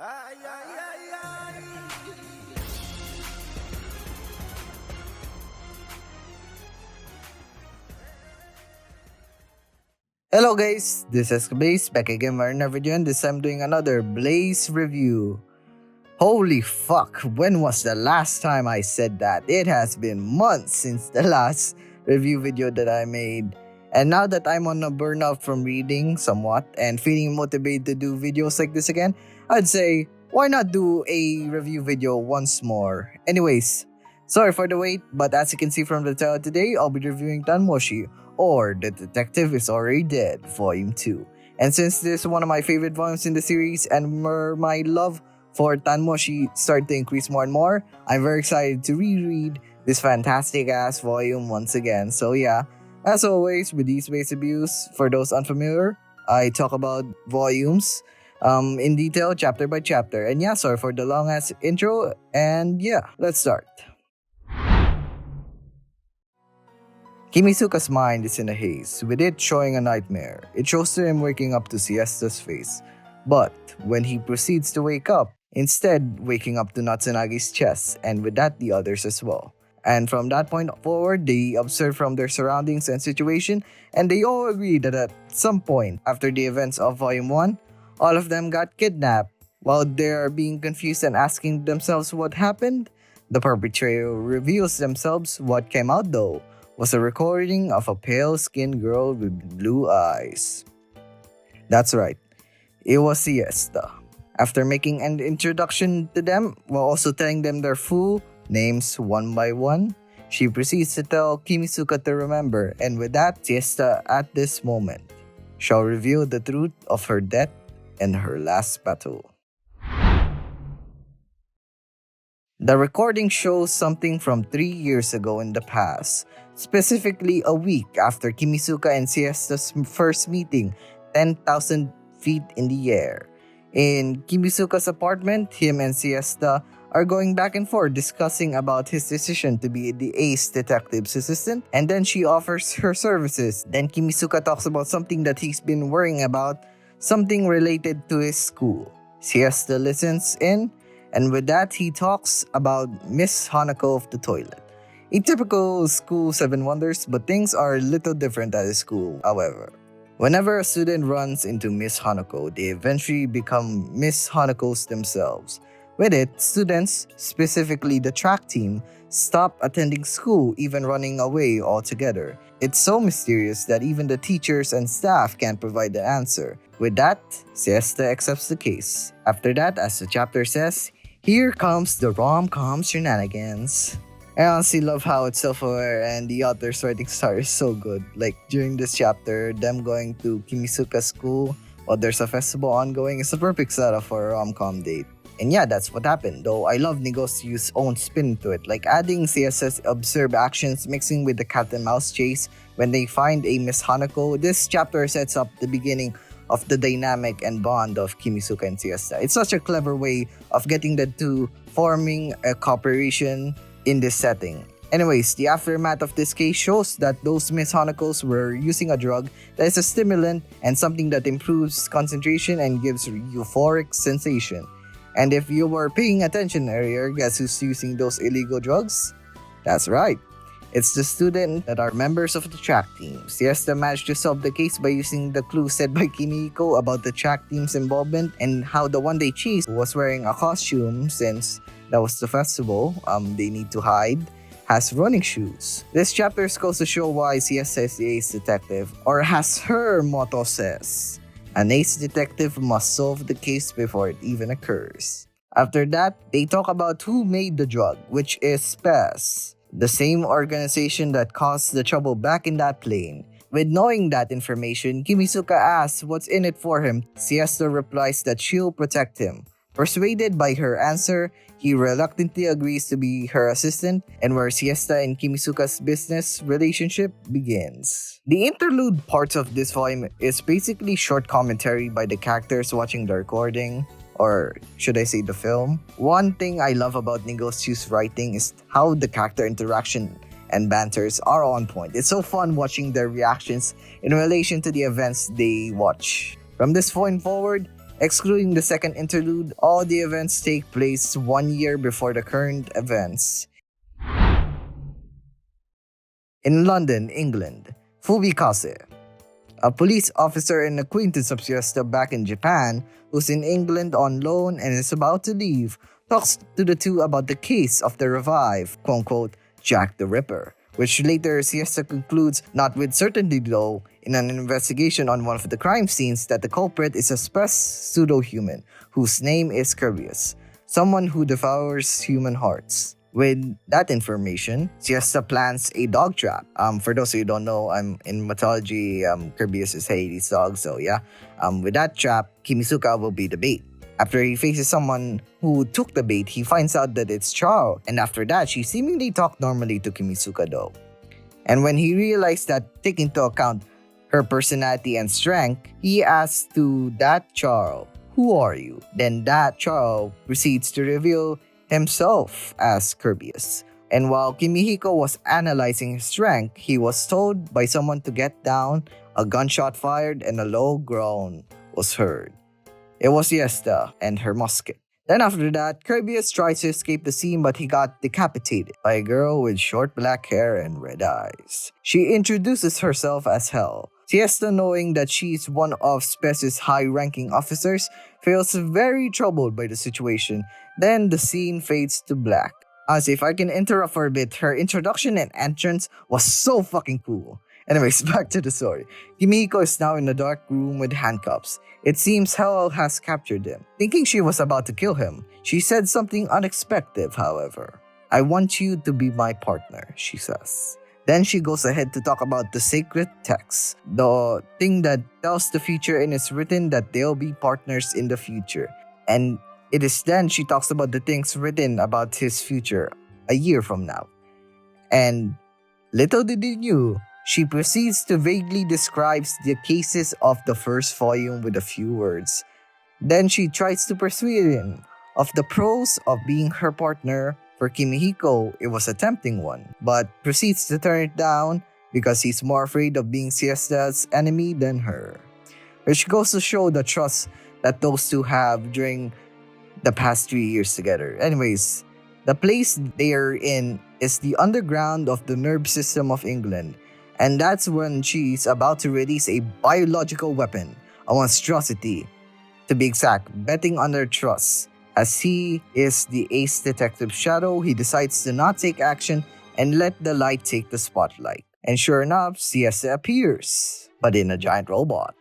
Ay, ay, ay, ay. Hello guys, this is Blaze back again for another video, and this time doing another Blaze review. Holy fuck, when was the last time I said that? It has been months since the last review video that I made. And now that I'm on a burnout from reading somewhat and feeling motivated to do videos like this again, I'd say, why not do a review video once more? Anyways, sorry for the wait, but as you can see from the title today, I'll be reviewing Tanmoshi, or The Detective is Already Dead, Volume 2. And since this is one of my favorite volumes in the series and my love for Tanmoshi started to increase more and more, I'm very excited to reread this fantastic ass volume once again. So yeah, as always with these base reviews, for those unfamiliar, I talk about volumes in detail, chapter by chapter. And yeah, sorry for the long ass intro, and yeah, let's start. Kimisuka's mind is in a haze, with it showing a nightmare. It shows to him waking up to Siesta's face. But when he proceeds to wake up, instead waking up to Natsunagi's chest, and with that the others as well. And from that point forward, they observe from their surroundings and situation, and they all agree that at some point after the events of Volume 1, all of them got kidnapped. While they are being confused and asking themselves what happened, the perpetrator reveals themselves. What came out though was a recording of a pale-skinned girl with blue eyes. That's right, it was Siesta. After making an introduction to them, while also telling them their full names one by one, she proceeds to tell Kimisuka to remember, and with that, Siesta at this moment shall reveal the truth of her death and her last battle. The recording shows something from 3 years ago in the past, specifically a week after Kimisuka and Siesta's first meeting, 10,000 feet in the air. In Kimisuka's apartment, him and Siesta are going back and forth discussing about his decision to be the ace detective's assistant, and then she offers her services. Then Kimisuka talks about something that he's been worrying about, something related to his school. Siesta listens in, and with that he talks about Miss Hanako of the toilet. A typical school seven wonders, but things are a little different at his school, however. Whenever a student runs into Miss Hanako, they eventually become Miss Hanakos themselves. With it, students, specifically the track team, stop attending school, even running away altogether. It's so mysterious that even the teachers and staff can't provide the answer. With that, Siesta accepts the case. After that, as the chapter says, here comes the rom-com shenanigans. I honestly love how it's self-aware and the author's writing style is so good. Like during this chapter, them going to Kimisuka's school while there's a festival ongoing is a perfect setup for a rom-com date. And yeah, that's what happened, though I love Negosyo's own spin to it, like adding CSS observe actions mixing with the cat and mouse chase when they find a Miss Hanako. This chapter sets up the beginning of the dynamic and bond of Kimisuka and Siesta. It's such a clever way of getting the two forming a cooperation in this setting. Anyways, the aftermath of this case shows that those Miss Hanakos were using a drug that is a stimulant and something that improves concentration and gives euphoric sensation. And if you were paying attention earlier, guess who's using those illegal drugs? That's right, it's the students that are members of the track team. Siesta managed to solve the case by using the clue said by Kimiko about the track team's involvement and how the one they chased was wearing a costume since that was the festival. They need to hide, has running shoes. This chapter goes to show why Siesta is the ace detective, or as her motto says, an ace detective must solve the case before it even occurs. After that, they talk about who made the drug, which is SPES, the same organization that caused the trouble back in that plane. With knowing that information, Kimisuka asks what's in it for him. Siesta replies that she'll protect him. Persuaded by her answer, he reluctantly agrees to be her assistant, and where Siesta and Kimisuka's business relationship begins. The interlude parts of this volume is basically short commentary by the characters watching the recording, or should I say the film. One thing I love about Negosyo's writing is how the character interaction and banters are on point. It's so fun watching their reactions in relation to the events they watch. From this point forward, Excluding the second interlude, all the events take place 1 year before the current events. In London, England, Fubikase, a police officer and acquaintance of Siesta back in Japan, who's in England on loan and is about to leave, talks to the two about the case of the revived, quote-unquote, Jack the Ripper, which later Siesta concludes, not with certainty though, in an investigation on one of the crime scenes that the culprit is a pseudo-human whose name is Kirbyus, someone who devours human hearts. With that information, Siesta plans a dog trap. For those who don't know, I'm in mythology, Kirbyus is Hades' dog, so yeah. With that trap, Kimisuka will be the bait. After he faces someone who took the bait, he finds out that it's Chao, and after that, she seemingly talked normally to Kimisuka though. And when he realized that, taking into account her personality and strength, he asks to that Chao, "Who are you?" Then that Chao proceeds to reveal himself as Kirbyus. And while Kimihiko was analyzing his strength, he was told by someone to get down, a gunshot fired, and a low groan was heard. It was Siesta and her musket. Then after that, Kirbyus tries to escape the scene but he got decapitated by a girl with short black hair and red eyes. She introduces herself as Hell. Siesta, knowing that she is one of Spece's high-ranking officers, feels very troubled by the situation. Then the scene fades to black. As if I can interrupt for a bit, her introduction and entrance was so fucking cool. Anyways, back to the story. Kimihiko is now in a dark room with handcuffs. It seems Hell has captured him. Thinking she was about to kill him, she said something unexpected, however. "I want you to be my partner," she says. Then she goes ahead to talk about the sacred text, the thing that tells the future and is written that they'll be partners in the future. And it is then she talks about the things written about his future a year from now. And little did he knew, she proceeds to vaguely describe the cases of the first volume with a few words. Then she tries to persuade him of the pros of being her partner. For Kimihiko, it was a tempting one, but proceeds to turn it down because he's more afraid of being Siesta's enemy than her. Which goes to show the trust that those two have during the past 3 years together. Anyways, the place they're in is the underground of the nerve system of England, and that's when she's about to release a biological weapon, a monstrosity, to be exact, betting on their trust. As he is the ace detective Shadow, he decides to not take action and let the light take the spotlight. And sure enough, Siesta appears, but in a giant robot.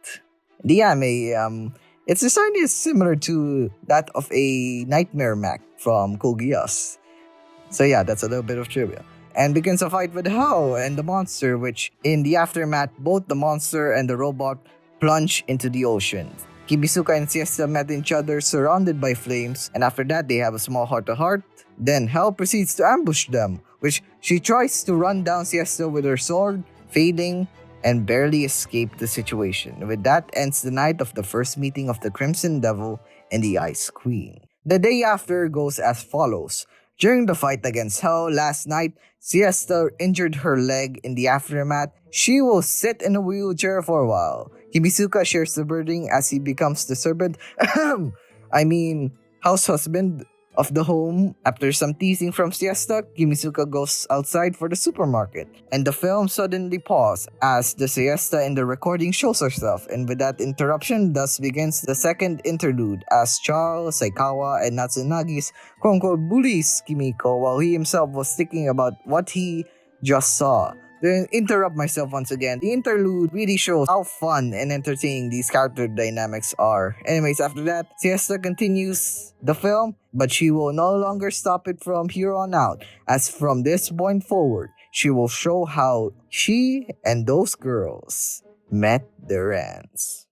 The anime, its design is similar to that of a nightmare mech from Code Geass. So yeah, that's a little bit of trivia. And begins a fight with Hell and the monster, which in the aftermath, both the monster and the robot plunge into the ocean. Kimisuka and Siesta met each other surrounded by flames, and after that they have a small heart-to-heart. Then Hell proceeds to ambush them, which she tries to run down Siesta with her sword, failing, and barely escape the situation. With that ends the night of the first meeting of the Crimson Devil and the Ice Queen. The day after goes as follows. During the fight against Hell last night, Siesta injured her leg. In the aftermath, she will sit in a wheelchair for a while. Kimisuka shares the burden as he becomes the servant, house husband of the home. After some teasing from Siesta, Kimisuka goes outside for the supermarket, and the film suddenly pauses as the Siesta in the recording shows herself, and with that interruption, thus begins the second interlude as Charles, Saikawa, and Natsunagi's quote-unquote bullies Kimiko while he himself was thinking about what he just saw. Then interrupt myself once again. The interlude really shows how fun and entertaining these character dynamics are. Anyways, after that, Siesta continues the film, but she will no longer stop it from here on out, as from this point forward, she will show how she and those girls met their ends.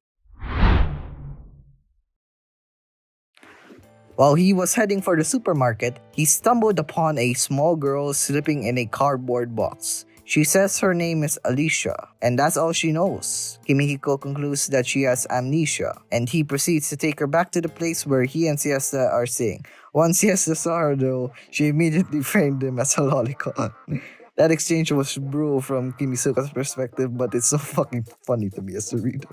While he was heading for the supermarket, he stumbled upon a small girl sleeping in a cardboard box. She says her name is Alicia, and that's all she knows. Kimihiko concludes that she has amnesia, and he proceeds to take her back to the place where he and Siesta are staying. Once Siesta saw her though, she immediately framed him as a lolicon. That exchange was brutal from Kimisuka's perspective, but it's so fucking funny to me as a reader.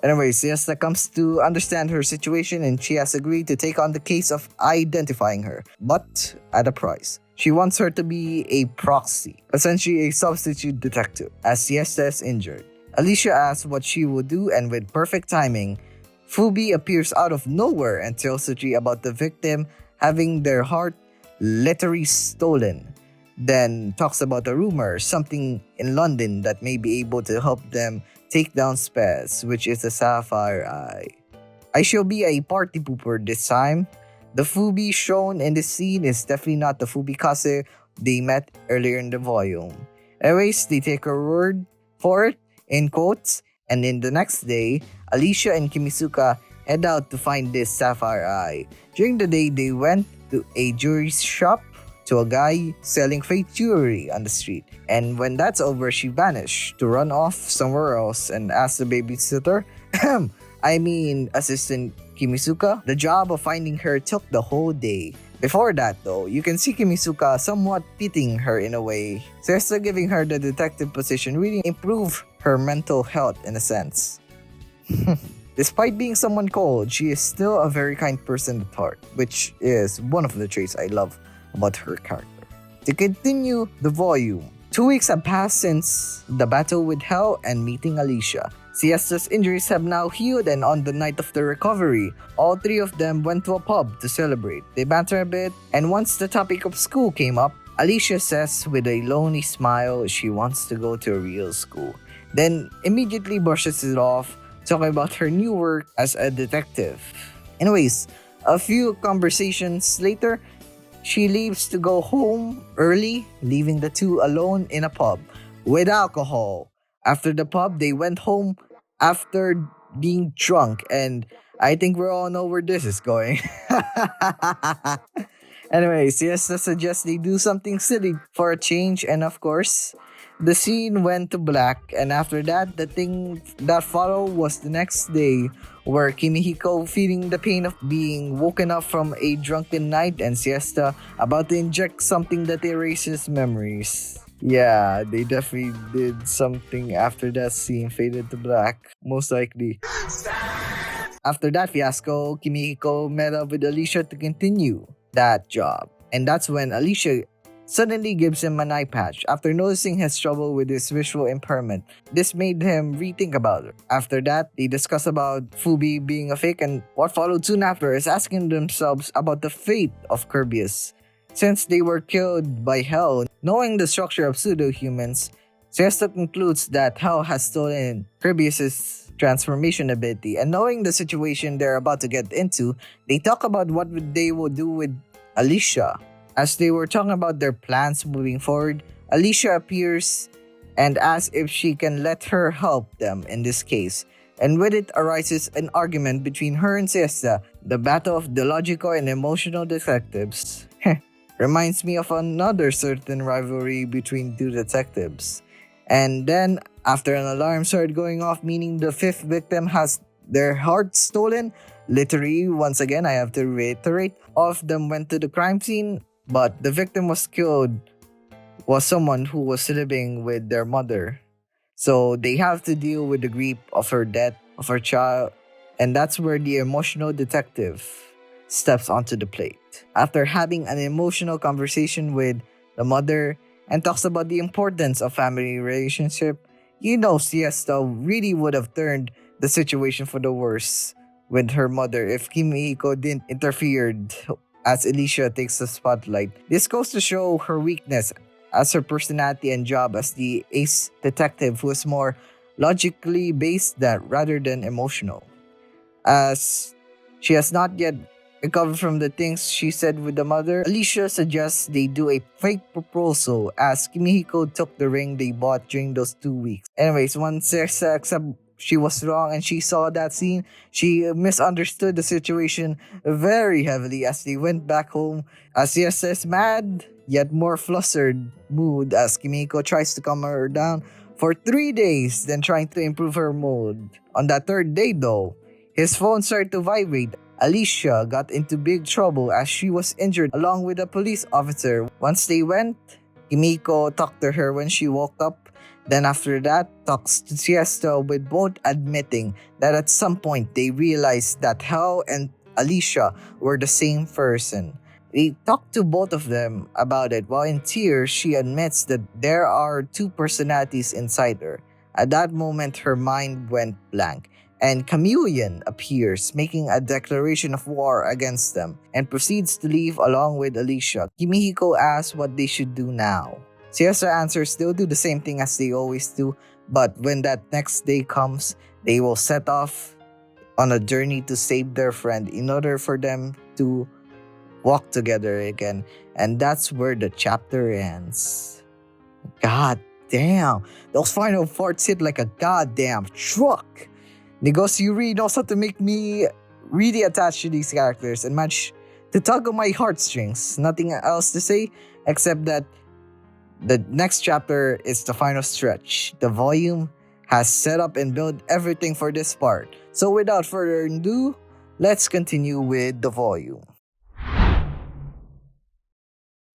Anyway, Siesta comes to understand her situation and she has agreed to take on the case of identifying her, but at a price. She wants her to be a proxy, essentially a substitute detective, as Siesta is injured. Alicia asks what she will do, and with perfect timing, Fubi appears out of nowhere and tells Suchi about the victim having their heart literally stolen. Then talks about a rumor, something in London that may be able to help them take down Spez, which is a sapphire eye. I shall be a party pooper this time. The Fubi shown in this scene is definitely not the Fubikase they met earlier in the volume. Anyways, they take her word for it, in quotes, and in the next day, Alicia and Kimisuka head out to find this sapphire eye. During the day, they went to a jewelry shop to a guy selling fake jewelry on the street. And when that's over, she vanished to run off somewhere else and ask the babysitter, assistant Kimisuka. The job of finding her took the whole day. Before that though, you can see Kimisuka somewhat pitying her in a way. Siesta giving her the detective position really improved her mental health in a sense. Despite being someone cold, she is still a very kind person at heart, which is one of the traits I love about her character. To continue the volume, 2 weeks have passed since the battle with Hell and meeting Alicia. Siesta's injuries have now healed, and on the night of the recovery, all three of them went to a pub to celebrate. They banter a bit, and once the topic of school came up, Alicia says with a lonely smile she wants to go to a real school. Then immediately brushes it off, talking about her new work as a detective. Anyways, a few conversations later, she leaves to go home early, leaving the two alone in a pub with alcohol. After the pub, they went home after being drunk, and I think we all know where this is going. Anyway, Siesta suggests they do something silly for a change, and of course, the scene went to black, and after that, the thing that followed was the next day, where Kimihiko feeling the pain of being woken up from a drunken night and Siesta about to inject something that erases memories. Yeah, they definitely did something after that scene faded to black, most likely. After that fiasco, Kimihiko met up with Alicia to continue that job. And that's when Alicia suddenly gives him an eye patch after noticing his trouble with his visual impairment. This made him rethink about it. After that, they discuss about Fubi being a fake, and what followed soon after is asking themselves about the fate of Kirbyus. Since they were killed by Hell, knowing the structure of pseudo-humans, Siesta concludes that Hell has stolen Kirbyus' transformation ability, and knowing the situation they're about to get into, they talk about what they will do with Alicia. As they were talking about their plans moving forward, Alicia appears and asks if she can let her help them in this case. And with it arises an argument between her and Siesta, the battle of the logical and emotional detectives. Reminds me of another certain rivalry between two detectives. And then, after an alarm started going off, meaning the fifth victim has their heart stolen, literally, once again, I have to reiterate, all of them went to the crime scene, but the victim was killed was someone who was living with their mother. So they have to deal with the grief of her death, of her child, and that's where the emotional detective steps onto the plate. After having an emotional conversation with the mother and talks about the importance of family relationship, you know Siesta really would have turned the situation for the worse with her mother if Kimihiko didn't interfere as Alicia takes the spotlight. This goes to show her weakness as her personality and job as the ace detective who is more logically based rather than emotional. As she has not yet recovered from the things she said with the mother, Alicia suggests they do a fake proposal as Kimihiko took the ring they bought during those 2 weeks. Anyways, once Siesta accepts she was wrong and she saw that scene, she misunderstood the situation very heavily as they went back home. As Siesta is mad, yet more flustered mood as Kimiko tries to calm her down for 3 days, then trying to improve her mood. On that third day though, his phone started to vibrate. Alicia got into big trouble as she was injured along with a police officer. Once they went Kimiko talked to her when she woke up. Then after that, talks to Siesta, with both admitting that at some point they realized that Hel and Alicia were the same person. We talked to both of them about it. While in tears, she admits that there are two personalities inside her. At that moment, her mind went blank, and Chameleon appears, making a declaration of war against them, and proceeds to leave along with Alicia. Kimihiko asks what they should do now. Siesta answers they'll do the same thing as they always do, but when that next day comes, they will set off on a journey to save their friend in order for them to walk together again. And that's where the chapter ends. God damn. Those final parts hit like a goddamn truck. Negos, you really knows how to make me really attached to these characters and manage to tug on my heartstrings. Nothing else to say except that the next chapter is the final stretch. The volume has set up and built everything for this part. So without further ado, let's continue with the volume.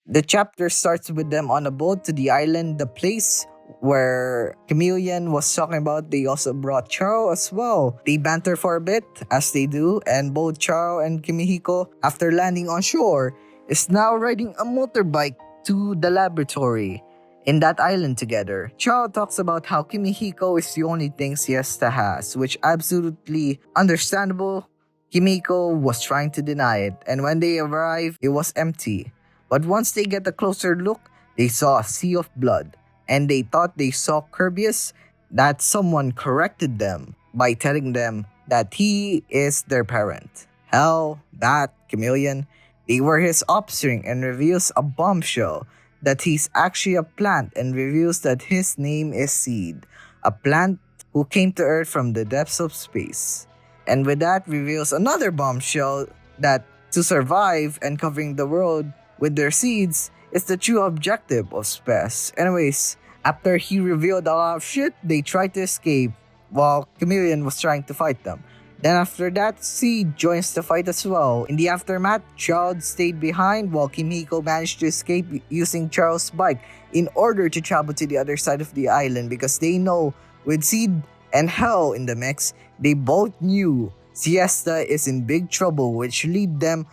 The chapter starts with them on a boat to the island, the place where Chameleon was talking about. They also brought Charo as well. They banter for a bit, as they do, and both Charo and Kimihiko, after landing on shore, is now riding a motorbike to the laboratory in that island together. Charo talks about how Kimihiko is the only thing Siesta has, which absolutely understandable. Kimihiko was trying to deny it, and when they arrived, it was empty. But once they get a closer look, they saw a sea of blood, and they thought they saw Kirbius. That someone corrected them by telling them that he is their parent. Hell, that Chameleon, they were his offspring, and reveals a bombshell that he's actually a plant, and reveals that his name is Seed, a plant who came to Earth from the depths of space. And with that, reveals another bombshell that to survive and covering the world with their seeds is the true objective of space. Anyways, after he revealed a lot of shit, they tried to escape while Chameleon was trying to fight them. Then after that, Seed joins the fight as well. In the aftermath, Child stayed behind while Kimiko managed to escape using Charles' bike in order to travel to the other side of the island, because they know with Seed and Hell in the mix, they both knew Siesta is in big trouble, which lead them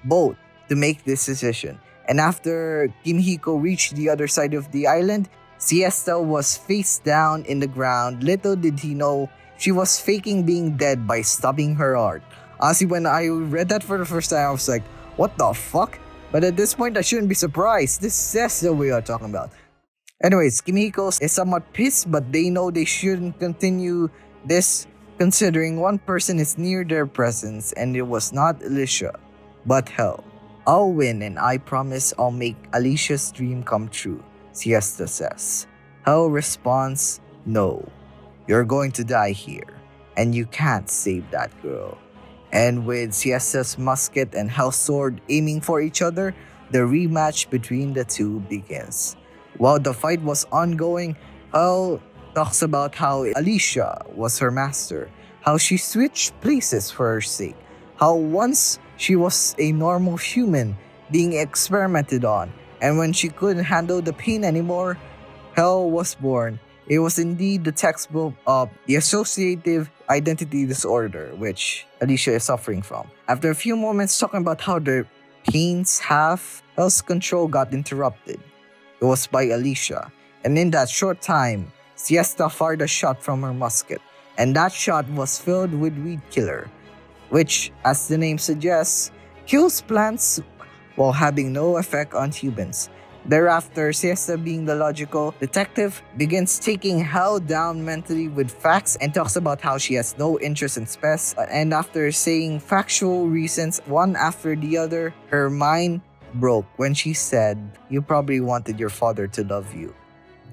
both to make this decision. And after Kimihiko reached the other side of the island, Siesta was face down in the ground. Little did he know she was faking being dead by stopping her heart. Honestly, when I read that for the first time, I was like, what the fuck? But at this point, I shouldn't be surprised. This is Siesta we are talking about. Anyways, Kimihiko is somewhat pissed, but they know they shouldn't continue this considering one person is near their presence, and it was not Alicia, but Hell. I'll win, and I promise I'll make Alicia's dream come true, Siesta says. Hell responds, no, you're going to die here, and you can't save that girl. And with Siesta's musket and Hell's sword aiming for each other, the rematch between the two begins. While the fight was ongoing, Hell talks about how Alicia was her master, how she switched places for her sake, how once she was a normal human being experimented on, and when she couldn't handle the pain anymore, Hell was born. It was indeed the textbook of the associative identity disorder, which Alicia is suffering from. After a few moments talking about how the pains have, Hell's control got interrupted. It was by Alicia, and in that short time, Siesta fired a shot from her musket, and that shot was filled with weed killer, which, as the name suggests, kills plants while having no effect on humans. Thereafter, Siesta, being the logical detective, begins taking Hell down mentally with facts and talks about how she has no interest in space. And after saying factual reasons one after the other, her mind broke when she said, "You probably wanted your father to love you."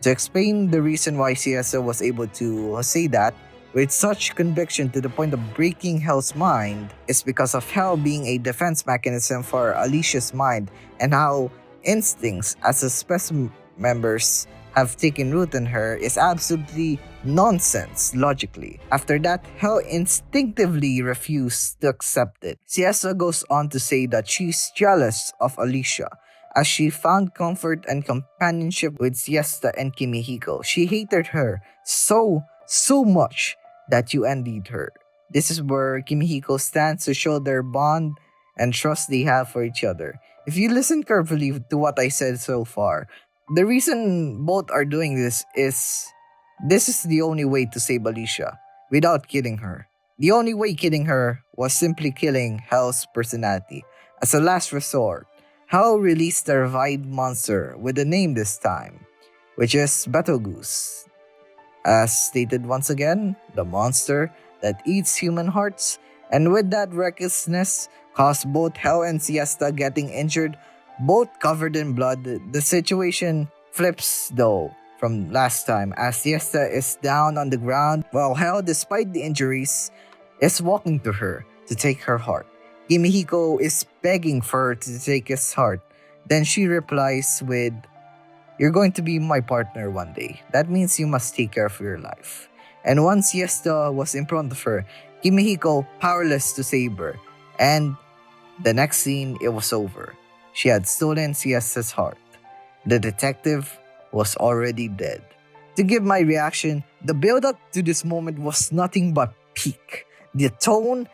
To explain the reason why Siesta was able to say that with such conviction to the point of breaking Hell's mind is because of Hell being a defense mechanism for Alicia's mind, and how instincts as a specimen members have taken root in her is absolutely nonsense logically. After that, Hell instinctively refused to accept it. Siesta goes on to say that she's jealous of Alicia, as she found comfort and companionship with Siesta and Kimihiko. She hated her so much that you envied her. This is where Kimihiko stands to show their bond and trust they have for each other. If you listen carefully to what I said so far, the reason both are doing this is the only way to save Alicia without killing her. The only way killing her was simply killing Hell's personality. As a last resort, Hell released the revived monster with a name this time, which is Betelgeuse. As stated once again, the monster that eats human hearts, and with that recklessness caused both Hell and Siesta getting injured, both covered in blood. The situation flips though from last time as Siesta is down on the ground while Hell, despite the injuries, is walking to her to take her heart. Kimihiko is begging for her to take his heart. Then she replies with, "You're going to be my partner one day. That means you must take care of your life." And once Siesta was in front of her, Kimihiko powerless to save her. And the next scene, it was over. She had stolen Siesta's heart. The detective was already dead. To give my reaction, the build-up to this moment was nothing but peak. The tone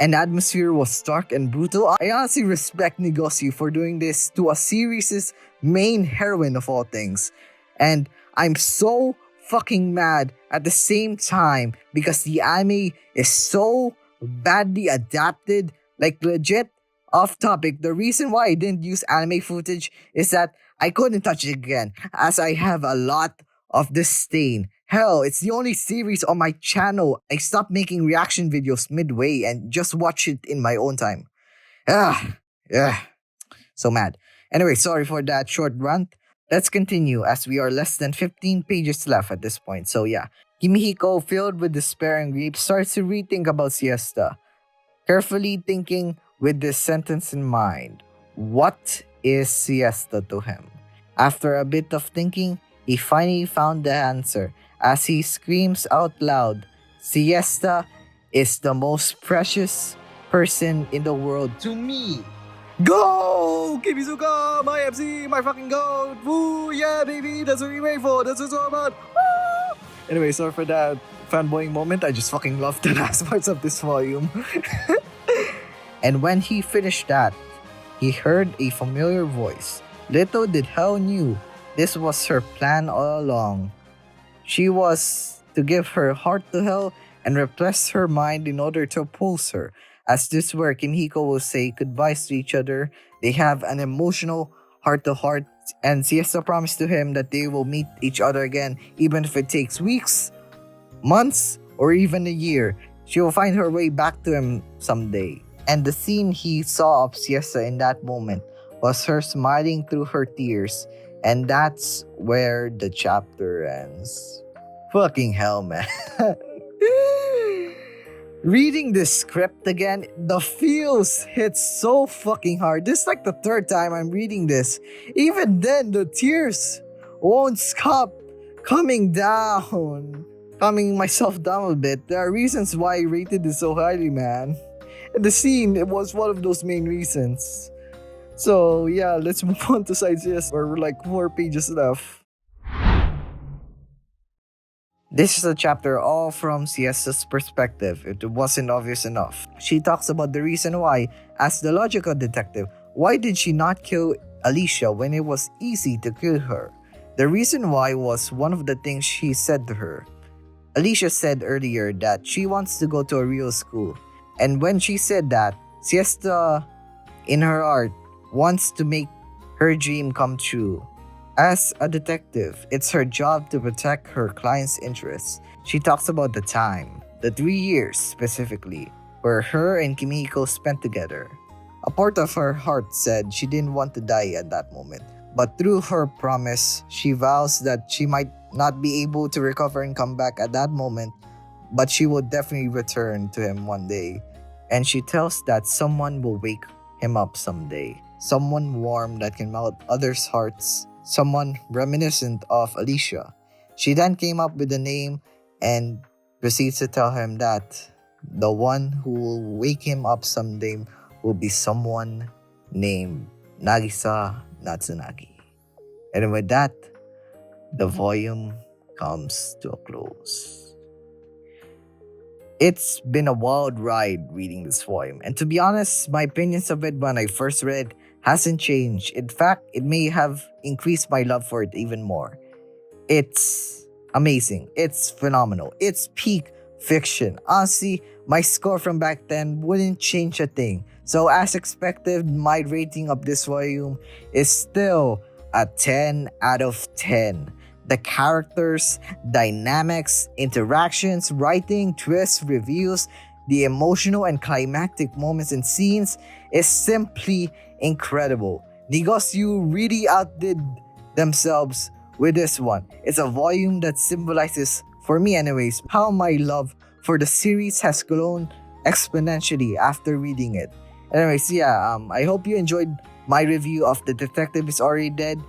and atmosphere was stark and brutal. I honestly respect Negosio for doing this to a series' main heroine of all things. And I'm so fucking mad at the same time because the anime is so badly adapted, like legit off topic. The reason why I didn't use anime footage is that I couldn't touch it again as I have a lot of this stain. Hell, it's the only series on my channel. I stopped making reaction videos midway and just watch it in my own time. Yeah, so mad. Anyway, sorry for that short rant. Let's continue as we are less than 15 pages left at this point. So yeah, Kimihiko, filled with despair and grief, starts to rethink about Siesta. Carefully thinking with this sentence in mind, what is Siesta to him? After a bit of thinking, he finally found the answer as he screams out loud, "Siesta is the most precious person in the world to me." Go! Kimizuka! My MC! My fucking goat! Woo! Yeah, baby! That's what we wait for! That's what it's all about! Woo! Anyway, sorry for that fanboying moment. I just fucking love the last parts of this volume. And when he finished that, he heard a familiar voice. Little did Hell knew this was her plan all along. She was to give her heart to Hell and repress her mind in order to oppose her. As this where Kimihiko will say goodbyes to each other, they have an emotional heart-to-heart, and Siesta promised to him that they will meet each other again, even if it takes weeks, months, or even a year. She will find her way back to him someday. And the scene he saw of Siesta in that moment was her smiling through her tears, and that's where the chapter ends. Fucking hell, man. Reading this script again, the feels hit so fucking hard. This is like the third time I'm reading this. Even then, the tears won't stop coming down. Calming myself down a bit. There are reasons why I rated this so highly, man. And the scene, it was one of those main reasons. So yeah, let's move on to side CS where we're like 4 pages left. This is a chapter all from Siesta's perspective. It wasn't obvious enough. She talks about the reason why, as the logical detective, why did she not kill Alicia when it was easy to kill her? The reason why was one of the things she said to her. Alicia said earlier that she wants to go to a real school. And when she said that, Siesta, in her heart, wants to make her dream come true. As a detective, it's her job to protect her client's interests. She talks about the time, the 3 years specifically, where her and Kimihiko spent together. A part of her heart said she didn't want to die at that moment. But through her promise, she vows that she might not be able to recover and come back at that moment, but she will definitely return to him one day. And she tells that someone will wake him up someday. Someone warm that can melt others' hearts. Someone reminiscent of Alicia. She then came up with a name and proceeds to tell him that the one who will wake him up someday will be someone named Nagisa Natsunagi. And with that, the volume comes to a close. It's been a wild ride reading this volume, and to be honest, my opinions of it when I first read hasn't changed. In fact, it may have increased my love for it even more. It's amazing. It's phenomenal. It's peak fiction. Honestly, my score from back then wouldn't change a thing. So as expected, my rating of this volume is still a 10 out of 10. The characters, dynamics, interactions, writing, twists, reviews, the emotional and climactic moments and scenes is simply incredible. Nigosyu really outdid themselves with this one. It's a volume that symbolizes, for me anyways, how my love for the series has grown exponentially after reading it. Anyways, I hope you enjoyed my review of The Detective Is Already Dead,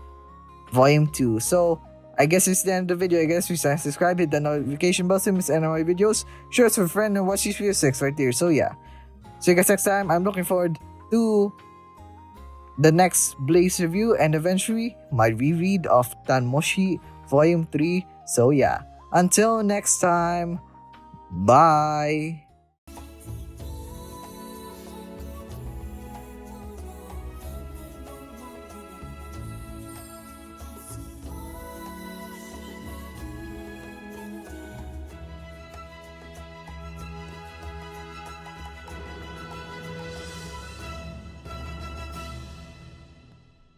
Volume 2. So, I guess it's the end of the video. I guess we subscribe, hit the notification bell to miss any of my videos. Share it with a friend and watch these video 6 right there. So yeah. See you guys next time. I'm looking forward to the next Blaze review and eventually my reread of Tanmoshi Volume 3. So yeah. Until next time. Bye.